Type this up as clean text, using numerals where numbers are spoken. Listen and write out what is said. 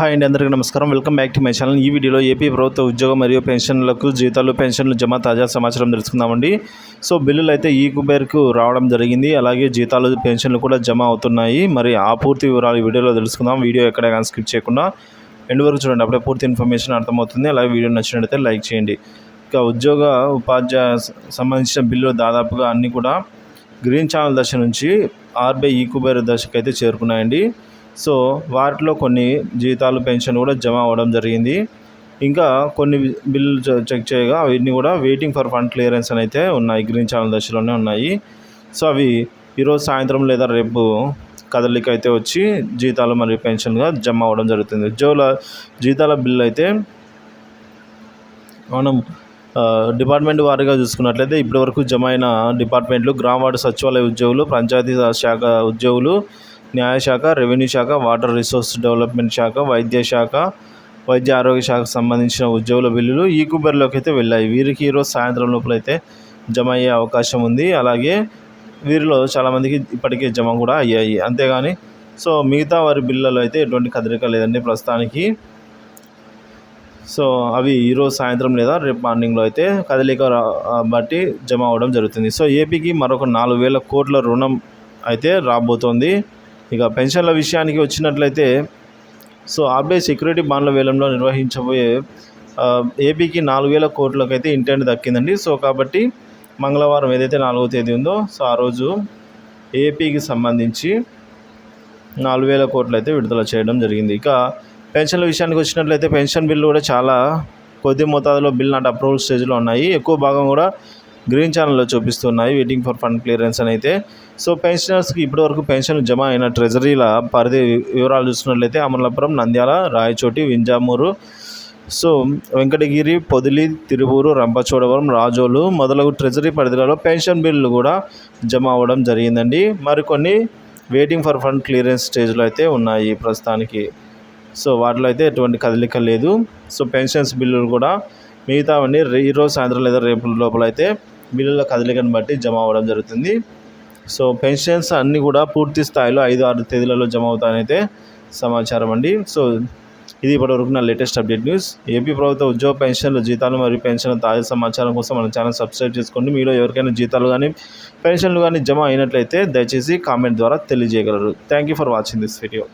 Hi అండి, అందరికీ నమస్కారం. Welcome back to my channel. ఈ వీడియోలో ఏపీ ప్రభుత్వ ఉద్యోగం మరియు పెన్షన్లకు జీతాలు పెన్షన్లు జమ తాజా సమాచారం తెలుసుకుందామండి. సో బిల్లులు అయితే ఈ కుబేర్కు రావడం జరిగింది. అలాగే జీతాలు పెన్షన్లు కూడా జమ అవుతున్నాయి. మరి ఆ పూర్తి వివరాలు ఈ వీడియోలో తెలుసుకుందాం. వీడియో ఎక్కడ కానీ స్కిప్ చేయకుండా ఎండ్ వరకు చూడండి, అప్పుడే పూర్తి ఇన్ఫర్మేషన్ అర్థమవుతుంది. అలాగే వీడియో నచ్చినట్లయితే లైక్ చేయండి. ఇక ఉద్యోగ ఉపాధ్యాయ సంబంధించిన బిల్లులు దాదాపుగా అన్నీ కూడా గ్రీన్ ఛానల్ దశ నుంచి ఆర్బీఐ ఈ కుబేర్ దశకు అయితే చేరుకున్నాయండి. సో వాటిలో కొన్ని జీతాలు పెన్షన్ కూడా జమ అవ్వడం జరిగింది. ఇంకా కొన్ని బిల్లులు చెక్ చేయగా అవన్నీ కూడా వెయిటింగ్ ఫర్ ఫండ్ క్లియరెన్స్ అని అయితే ఉన్నాయి, గ్రీన్ ఛానల్ దశలోనే ఉన్నాయి. సో అవి ఈరోజు సాయంత్రం లేదా రేపు కదలిక అయితే వచ్చి జీతాలు మరియు పెన్షన్గా జమ అవ్వడం జరుగుతుంది. ఉద్యోగుల జీతాల బిల్లు అయితే మనం డిపార్ట్మెంట్ వారీగా చూసుకున్నట్లయితే ఇప్పటివరకు జమ అయిన డిపార్ట్మెంట్లు గ్రామ వార్డు సచివాలయ ఉద్యోగులు, పంచాయతీ శాఖ ఉద్యోగులు, న్యాయశాఖ, రెవెన్యూ శాఖ, వాటర్ రిసోర్స్ డెవలప్మెంట్ శాఖ, వైద్య శాఖ, వైద్య ఆరోగ్య శాఖకు సంబంధించిన ఉద్యోగుల బిల్లులు ఈ కుబేర్లోకి అయితే వెళ్ళాయి. వీరికి ఈరోజు సాయంత్రం లోపల అయితే జమ అయ్యే అవకాశం ఉంది. అలాగే వీరిలో చాలామందికి ఇప్పటికే జమ కూడా అయ్యాయి. అంతేగాని సో మిగతా వారి బిల్లులో అయితే ఎటువంటి కదలిక లేదండి ప్రస్తుతానికి. సో అవి ఈరోజు సాయంత్రం లేదా రేపు మార్నింగ్లో అయితే కదలిక బట్టి జమ అవ్వడం జరుగుతుంది. సో ఏపీకి మరొక 4,000 కోట్ల రుణం అయితే రాబోతోంది. ఇక పెన్షన్ల విషయానికి వచ్చినట్లయితే సో ఆర్బీఐ సెక్యూరిటీ బాండ్ల వేలంలో నిర్వహించబోయే ఏపీకి 4,000 కోట్లకు అయితే ఇంటెంట్ దక్కిందండి. సో కాబట్టి మంగళవారం ఏదైతే 4వ తేదీ ఉందో సో ఆ రోజు ఏపీకి సంబంధించి 4,000 కోట్లు అయితే విడుదల చేయడం జరిగింది. ఇక పెన్షన్ల విషయానికి వచ్చినట్లయితే పెన్షన్ బిల్లు కూడా చాలా కొద్ది మోతాదులో బిల్ నాట్ అప్రూవల్ స్టేజ్లో ఉన్నాయి. ఎక్కువ భాగం కూడా గ్రీన్ ఛానల్లో చూపిస్తున్నాయి, వెయిటింగ్ ఫర్ ఫండ్ క్లియరెన్స్ అని అయితే. సో పెన్షనర్స్కి ఇప్పటివరకు పెన్షన్ జమ అయిన ట్రెజరీల పరిధి వివరాలు చూసినట్లయితే అమలాపురం, నంద్యాల, రాయచోటి, వింజమూరు, సో వెంకటగిరి, పొదిలి, తిరువూరు, రంపచోడవరం, రాజోలు మొదలగు ట్రెజరీ పరిధిలో పెన్షన్ బిల్లు కూడా జమ అవ్వడం జరిగిందండి. మరికొన్ని వెయిటింగ్ ఫర్ ఫండ్ క్లియరెన్స్ స్టేజ్లో అయితే ఉన్నాయి ప్రస్తుతానికి. సో వాటిలో అయితే ఎటువంటి కదలిక లేదు. సో పెన్షన్స్ బిల్లులు కూడా మిగతావన్నీ ఈరోజు సాయంత్రం లేదా రేపు లోపల అయితే బిల్లుల కదలికను బట్టి జమ అవ్వడం జరుగుతుంది. సో పెన్షన్స్ అన్నీ కూడా పూర్తి స్థాయిలో 5-6 తేదీలలో జమ అవుతాయనైతే సమాచారం అండి. సో ఇది ఇప్పటివరకు నా లేటెస్ట్ అప్డేట్ న్యూస్. ఏపీ ప్రభుత్వ ఉద్యోగ పెన్షన్లు, జీతాలు మరియు పెన్షన్ తాజా సమాచారం కోసం మన ఛానల్ సబ్స్క్రైబ్ చేసుకోండి. మీలో ఎవరికైనా జీతాలు కానీ పెన్షన్లు కానీ జమ అయినట్లయితే దయచేసి కామెంట్ ద్వారా తెలియజేయగలరు. Thank you for watching this video.